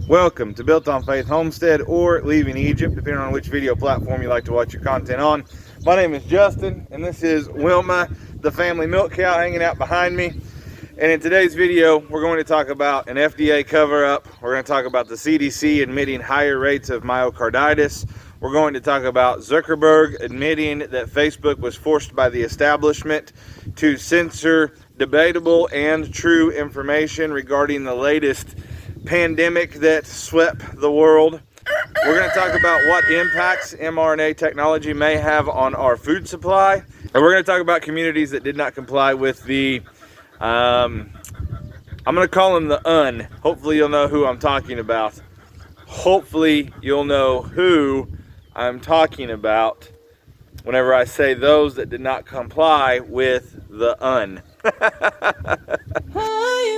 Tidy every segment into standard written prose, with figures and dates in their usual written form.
Welcome to Built on Faith Homestead or Leaving Egypt, depending on which video platform you like to watch your content on. My name is Justin, and this is Wilma, the family milk cow, hanging out behind me. And in today's video, we're going to talk about an FDA cover-up. We're going to talk about the CDC admitting higher rates of myocarditis. We're going to talk about Zuckerberg admitting that Facebook was forced by the establishment to censor debatable and true information regarding the latest pandemic that swept the world. We're going to talk about what impacts mRNA technology may have on our food supply. And we're going to talk about communities that did not comply with the, I'm going to call them the Hopefully you'll know who I'm talking about. Hopefully you'll know who I'm talking about whenever I say those that did not comply with the I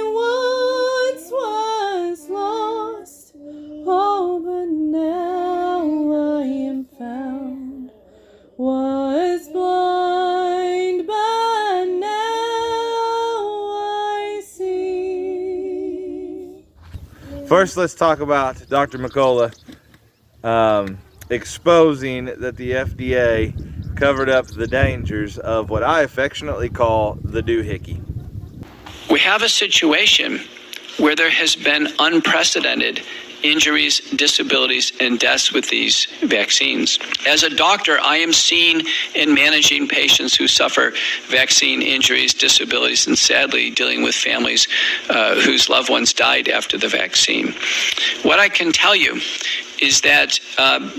once was lost, oh, but now I am found. Was blind, but now I see. First, let's talk about Dr. McCullough exposing that the FDA covered up the dangers of what I affectionately call the doohickey. We have a situation where there has been unprecedented injuries, disabilities, and deaths with these vaccines. As a doctor, I am seeing and managing patients who suffer vaccine injuries, disabilities, and sadly dealing with families whose loved ones died after the vaccine. What I can tell you is that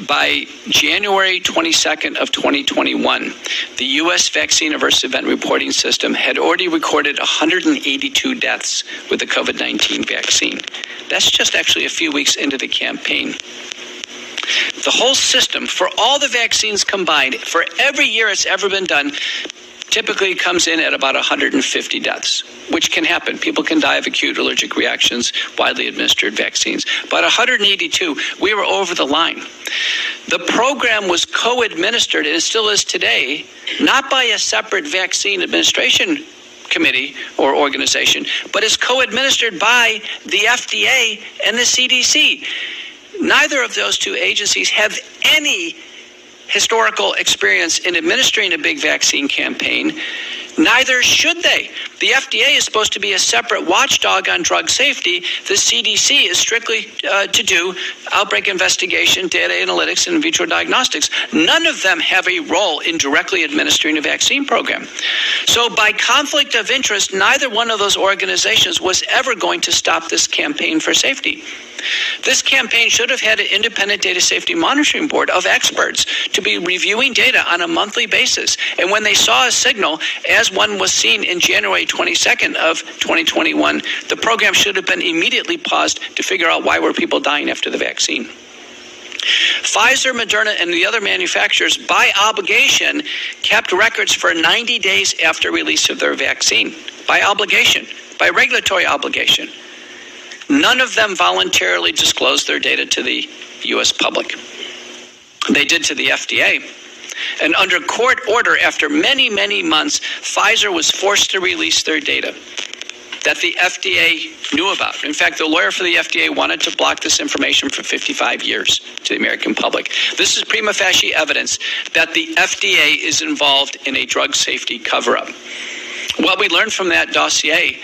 by January 22nd of 2021, the U.S. Vaccine Adverse Event Reporting System had already recorded 182 deaths with the COVID-19 vaccine. That's just actually a few weeks into the campaign. The whole system, for all the vaccines combined, for every year it's ever been done, typically comes in at about 150 deaths, which can happen. People can die of acute allergic reactions, widely administered vaccines. But 182, we were over the line. The program was co-administered, and it still is today, not by a separate vaccine administration committee or organization, but is co-administered by the FDA and the CDC. Neither of those two agencies have any historical experience in administering a big vaccine campaign. Neither should they. The FDA is supposed to be a separate watchdog on drug safety. The CDC is strictly to do outbreak investigation, data analytics, and in vitro diagnostics. None of them have a role in directly administering a vaccine program. So by conflict of interest, neither one of those organizations was ever going to stop this campaign for safety. This campaign should have had an independent data safety monitoring board of experts to be reviewing data on a monthly basis. And when they saw a signal, as one was seen in January 22nd of 2021, the program should have been immediately paused to figure out why were people dying after the vaccine. Pfizer, Moderna, and the other manufacturers, by obligation, kept records for 90 days after release of their vaccine. By obligation, by regulatory obligation. None of them voluntarily disclosed their data to the U.S. public. They did to the FDA. And under court order, after many, many months, Pfizer was forced to release their data that the FDA knew about. In fact, the lawyer for the FDA wanted to block this information for 55 years to the American public. This is prima facie evidence that the FDA is involved in a drug safety cover-up. What we learned from that dossier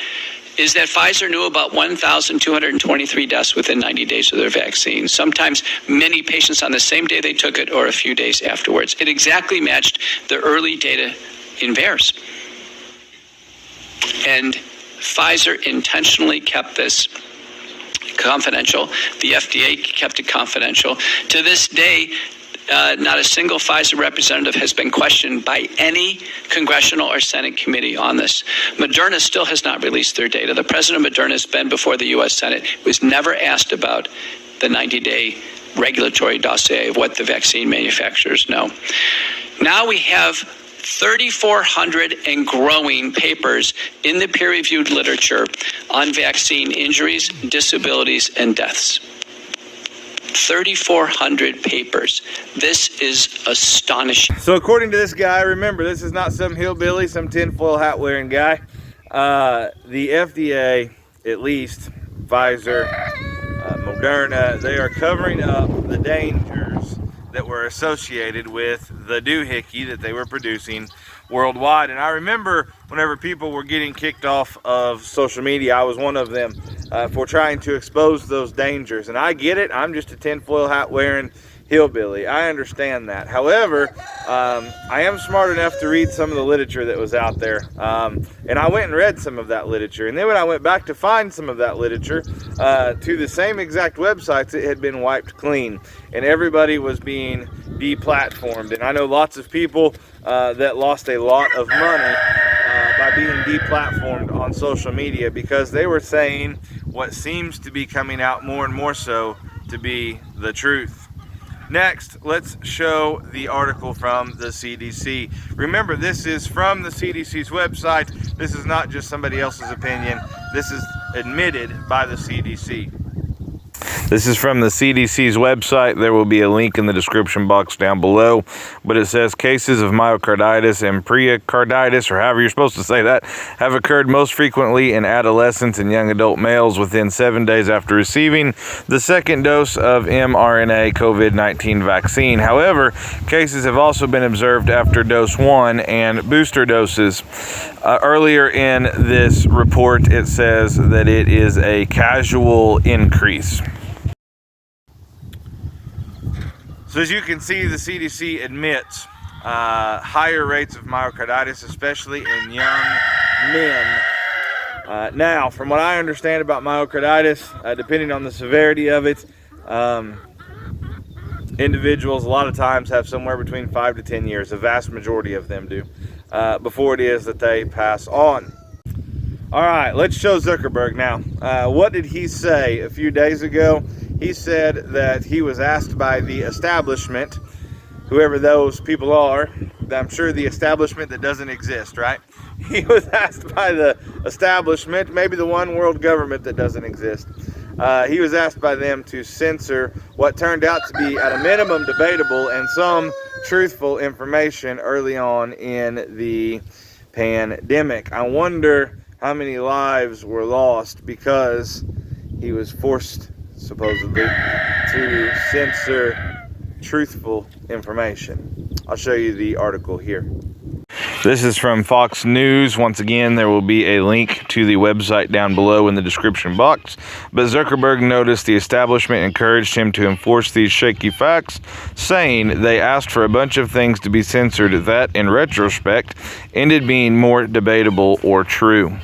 is that Pfizer knew about 1,223 deaths within 90 days of their vaccine, sometimes many patients on the same day they took it or a few days afterwards. It exactly matched the early data in VAERS. And Pfizer intentionally kept this confidential. The FDA kept it confidential. To this day, not a single Pfizer representative has been questioned by any congressional or Senate committee on this. Moderna still has not released their data. The president of Moderna has been before the U.S. Senate, was never asked about the 90-day regulatory dossier of what the vaccine manufacturers know. Now we have 3,400 and growing papers in the peer-reviewed literature on vaccine injuries, disabilities, and deaths. 3,400 papers. This is astonishing. So according to this guy, remember, this is not some hillbilly, some tinfoil hat wearing guy. The FDA, at least Pfizer, Moderna, they are covering up the dangers that were associated with the doohickey that they were producing worldwide. And I remember whenever people were getting kicked off of social media, I was one of them, for trying to expose those dangers. And I get it, I'm just a tinfoil hat wearing hillbilly. I understand that. However, I am smart enough to read some of the literature that was out there. And I went and read some of that literature. And then when I went back to find some of that literature, to the same exact websites, it had been wiped clean. And everybody was being deplatformed. And I know lots of people that lost a lot of money by being deplatformed on social media because they were saying what seems to be coming out more and more so to be the truth. Next, let's show the article from the CDC. Remember, this is from the CDC's website. This is not just somebody else's opinion. This is admitted by the CDC. This is from the CDC's website. There will be a link in the description box down below, but it says cases of myocarditis and pericarditis, or however you're supposed to say that, have occurred most frequently in adolescents and young adult males within 7 days after receiving the second dose of mRNA COVID-19 vaccine. However, cases have also been observed after dose 1 and booster doses. Earlier in this report, it says that it is a casual increase. So as you can see, the CDC admits higher rates of myocarditis, especially in young men. Now, from what I understand about myocarditis, depending on the severity of it, individuals a lot of times have somewhere between 5 to 10 years, the vast majority of them do, before it is that they pass on. All right, let's show Zuckerberg now. What did he say a few days ago? He said that he was asked by the establishment, whoever those people are. I'm sure the establishment that doesn't exist, right? He was asked by the establishment, maybe the one world government that doesn't exist. He was asked by them to censor what turned out to be at a minimum debatable and some truthful information early on in the pandemic. I wonder how many lives were lost because he was forced, supposedly, to censor truthful information. I'll show you the article here. This is from Fox News. Once again, there will be a link to the website down below in the description box. But Zuckerberg noticed the establishment encouraged him to enforce these shaky facts, saying they asked for a bunch of things to be censored that, in retrospect, ended being more debatable or true.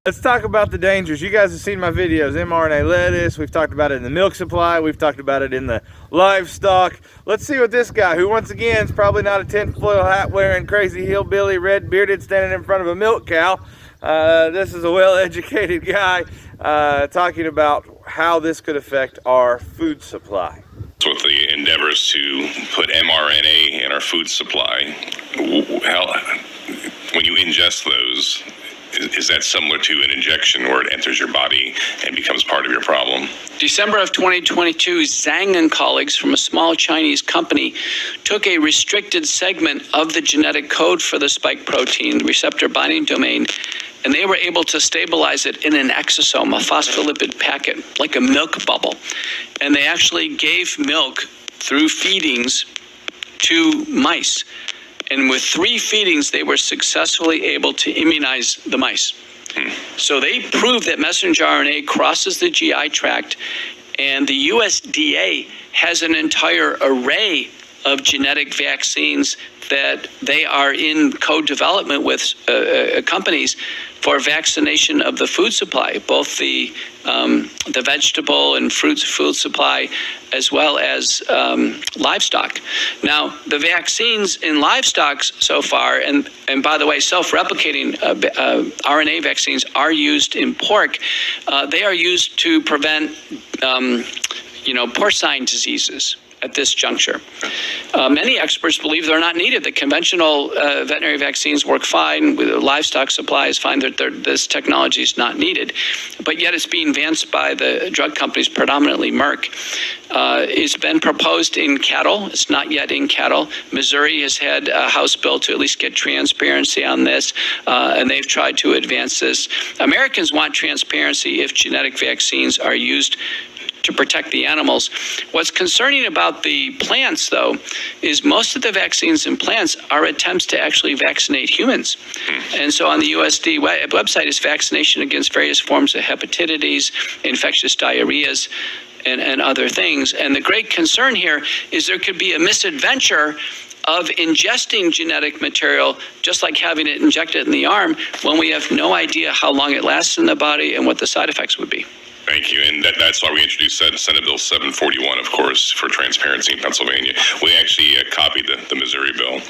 Let's talk about the dangers. You guys have seen my videos, mRNA lettuce. We've talked about it in the milk supply. We've talked about it in the livestock. Let's see what this guy, who once again is probably not a tinfoil hat wearing crazy hillbilly, red bearded, standing in front of a milk cow. This is a well-educated guy talking about how this could affect our food supply. With the endeavors to put mRNA in our food supply, when you ingest those, is that similar to an injection where it enters your body and becomes part of your problem? December of 2022, Zhang and colleagues from a small Chinese company took a restricted segment of the genetic code for the spike protein, the receptor binding domain, and they were able to stabilize it in an exosome, a phospholipid packet, like a milk bubble. And they actually gave milk through feedings to mice. And with 3 feedings, they were successfully able to immunize the mice. So they proved that messenger RNA crosses the GI tract, and the USDA has an entire array of genetic vaccines that they are in co-development with companies for vaccination of the food supply, both the vegetable and fruits food supply, as well as livestock. Now, the vaccines in livestock so far, and by the way, self-replicating RNA vaccines are used in pork. They are used to prevent, porcine diseases at this juncture. Many experts believe they're not needed. The conventional veterinary vaccines work fine. With livestock supply is fine. This technology is not needed. But yet it's being advanced by the drug companies, predominantly Merck. It's been proposed in cattle. It's not yet in cattle. Missouri has had a House bill to at least get transparency on this, and they've tried to advance this. Americans want transparency if genetic vaccines are used to protect the animals. What's concerning about the plants, though, is most of the vaccines in plants are attempts to actually vaccinate humans. And so on the USD website is vaccination against various forms of hepatitis, infectious diarrheas, and other things. And the great concern here is there could be a misadventure of ingesting genetic material, just like having it injected in the arm, when we have no idea how long it lasts in the body and what the side effects would be. Thank you. And that's why we introduced Senate Bill 741, of course, for transparency in Pennsylvania. We actually copied the Missouri bill.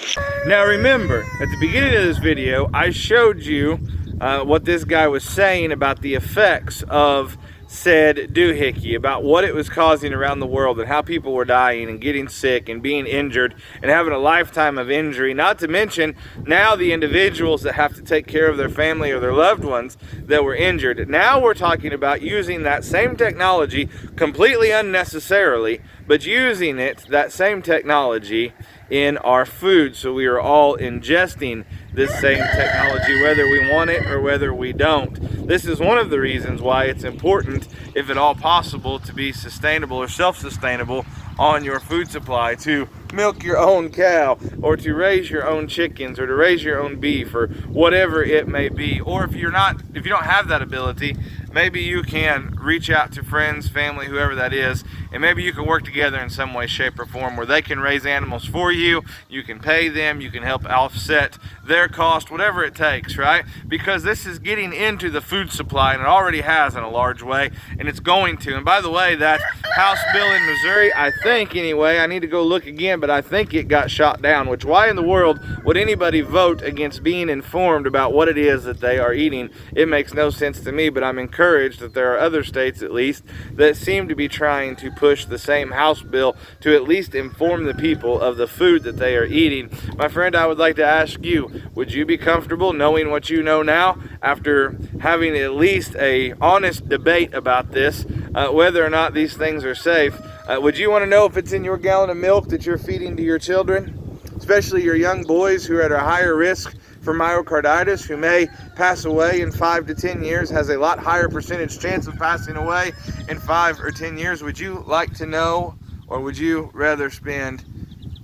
Now remember, at the beginning of this video, I showed you what this guy was saying about the effects of said doohickey, about what it was causing around the world and how people were dying and getting sick and being injured and having a lifetime of injury, not to mention now the individuals that have to take care of their family or their loved ones that were injured. Now we're talking about using that same technology completely unnecessarily, but using that same technology in our food, so we are all ingesting this same technology whether we want it or whether we don't. This is one of the reasons why it's important, if at all possible, to be sustainable or self-sustainable on your food supply, to milk your own cow or to raise your own chickens or to raise your own beef or whatever it may be. Or if you don't have that ability, maybe you can reach out to friends, family, whoever that is, and maybe you can work together in some way, shape, or form where they can raise animals for you, you can pay them, you can help offset their cost, whatever it takes, right? Because this is getting into the food supply, and it already has in a large way, and it's going to. And by the way, that House bill in Missouri, I think anyway, I need to go look again, but I think it got shot down, which why in the world would anybody vote against being informed about what it is that they are eating? It makes no sense to me, but I'm encouraged that there are other states, at least, that seem to be trying to push the same House bill to at least inform the people of the food that they are eating. My friend, I would like to ask you, would you be comfortable knowing what you know now after having at least a honest debate about this, whether or not these things are safe? Would you want to know if it's in your gallon of milk that you're feeding to your children, especially your young boys who are at a higher risk for myocarditis, who may pass away in 5 to 10 years, has a lot higher percentage chance of passing away in 5 or 10 years? Would you like to know, or would you rather spend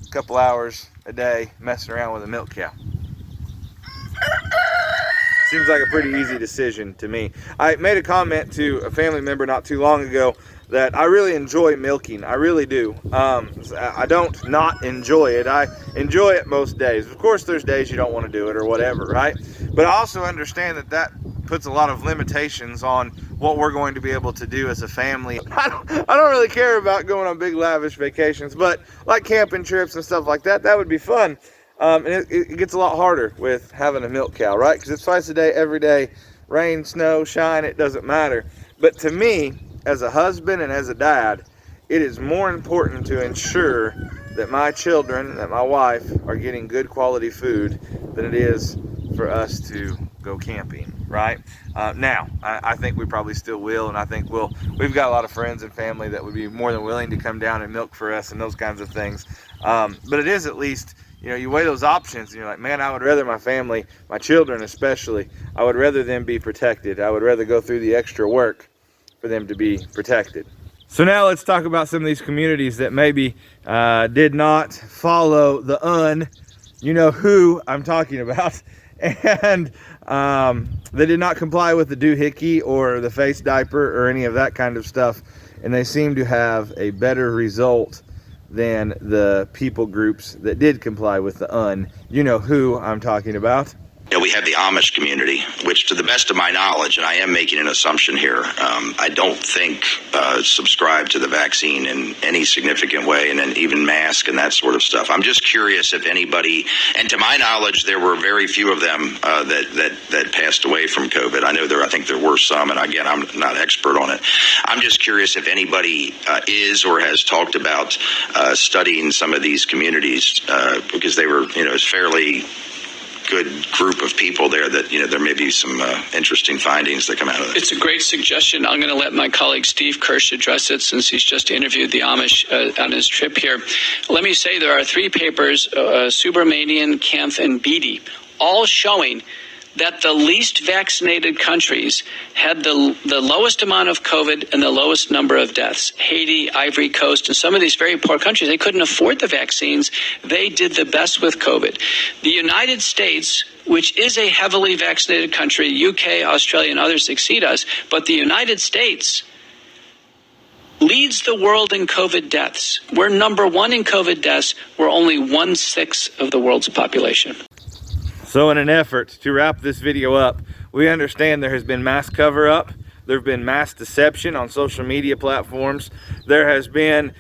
a couple hours a day messing around with a milk cow? Seems like a pretty easy decision to me. I made a comment to a family member not too long ago that I really enjoy milking. I really do. I don't not enjoy it. I enjoy it most days. Of course, there's days you don't want to do it or whatever, right? But I also understand that puts a lot of limitations on what we're going to be able to do as a family. I don't really care about going on big lavish vacations, but like camping trips and stuff like that, that would be fun. And it gets a lot harder with having a milk cow, right? Because it's twice a day, every day, rain, snow, shine, it doesn't matter. But to me, as a husband and as a dad, it is more important to ensure that my children, that my wife, are getting good quality food than it is for us to go camping, right? Now, I think we probably still will, and I think we've got a lot of friends and family that would be more than willing to come down and milk for us and those kinds of things. But it is at least, you weigh those options and you're like, man, I would rather my family, my children especially, I would rather them be protected. I would rather go through the extra work for them to be protected. So now let's talk about some of these communities that maybe did not follow the you know who I'm talking about, and they did not comply with the doohickey or the face diaper or any of that kind of stuff, and they seem to have a better result than the people groups that did comply with the you know who I'm talking about. We have the Amish community, which to the best of my knowledge, and I am making an assumption here, I don't think subscribe to the vaccine in any significant way, and then even mask and that sort of stuff. I'm just curious if anybody, and to my knowledge, there were very few of them that passed away from COVID. I think there were some, and again, I'm not expert on it. I'm just curious if anybody is or has talked about studying some of these communities, because they were, it's fairly good group of people there that, there may be some interesting findings that come out of it. It's a great suggestion. I'm going to let my colleague Steve Kirsch address it since he's just interviewed the Amish on his trip here. Let me say there are 3 papers, Subramanian, Kempf, and Beatty, all showing that the least vaccinated countries had the lowest amount of COVID and the lowest number of deaths. Haiti, Ivory Coast, and some of these very poor countries, they couldn't afford the vaccines. They did the best with COVID. The United States, which is a heavily vaccinated country, UK, Australia, and others exceed us, but the United States leads the world in COVID deaths. We're number one in COVID deaths. We're only 1/6 of the world's population. So in an effort to wrap this video up, we understand there has been mass cover-up, there have been mass deception on social media platforms, there has been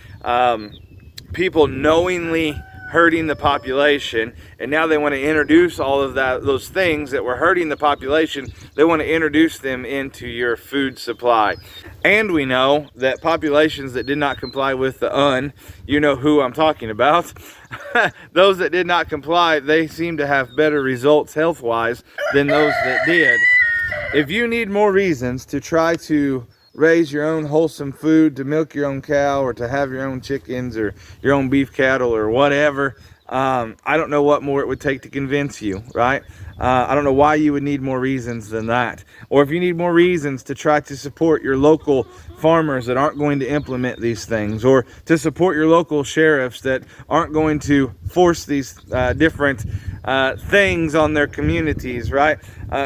people knowingly hurting the population, and now they want to introduce all of those things that were hurting the population, they want to introduce them into your food supply. And we know that populations that did not comply with the you know who I'm talking about, those that did not comply, they seem to have better results health-wise than those that did. If you need more reasons to try to raise your own wholesome food, to milk your own cow, or to have your own chickens or your own beef cattle or whatever, I don't know what more it would take to convince you, right? I don't know why you would need more reasons than that. Or if you need more reasons to try to support your local farmers that aren't going to implement these things, or to support your local sheriffs that aren't going to force these different things on their communities, right?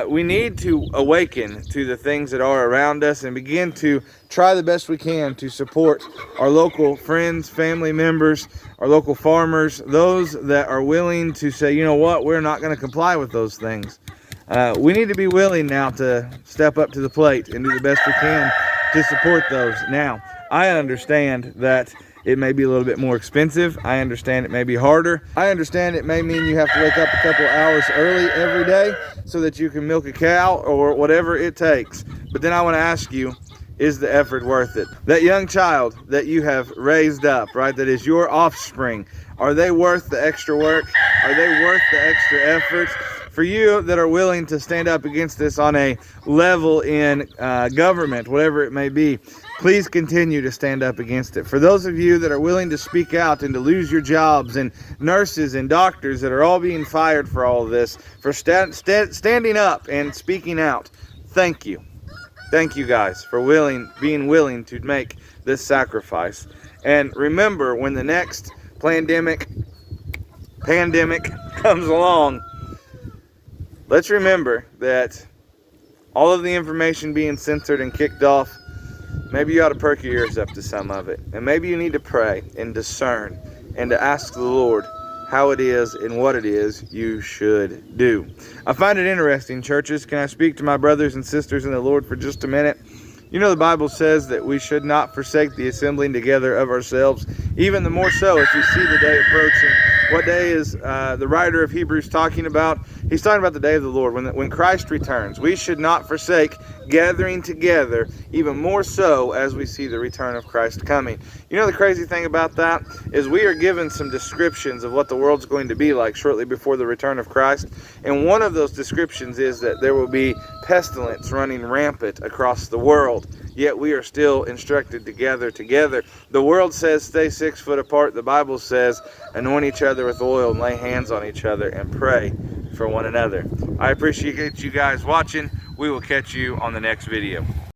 We need to awaken to the things that are around us and begin to try the best we can to support our local friends, family members, our local farmers, those that are willing to say, you know what, we're not going to comply with those things. We need to be willing now to step up to the plate and do the best we can to support those. Now, I understand that it may be a little bit more expensive. I understand it may be harder. I understand it may mean you have to wake up a couple hours early every day so that you can milk a cow or whatever it takes. But then I want to ask you, is the effort worth it? That young child that you have raised up, right, that is your offspring, are they worth the extra work? Are they worth the extra effort? For you that are willing to stand up against this on a level in government, whatever it may be, please continue to stand up against it. For those of you that are willing to speak out and to lose your jobs, and nurses and doctors that are all being fired for all of this, for standing up and speaking out, thank you. Thank you guys for being willing to make this sacrifice. And remember, when the next pandemic comes along, let's remember that all of the information being censored and kicked off, maybe you ought to perk your ears up to some of it. And maybe you need to pray and discern and to ask the Lord how it is and what it is you should do. I find it interesting, churches. Can I speak to my brothers and sisters in the Lord for just a minute? You know, the Bible says that we should not forsake the assembling together of ourselves, even the more so as we see the day approaching. What day is the writer of Hebrews talking about? He's talking about the day of the Lord, when Christ returns. We should not forsake gathering together, even more so as we see the return of Christ coming. You know, the crazy thing about that is we are given some descriptions of what the world's going to be like shortly before the return of Christ. And one of those descriptions is that there will be pestilence running rampant across the world. Yet we are still instructed to gather together. The world says stay 6 foot apart. The Bible says anoint each other with oil and lay hands on each other and pray for one another. I appreciate you guys watching. We will catch you on the next video.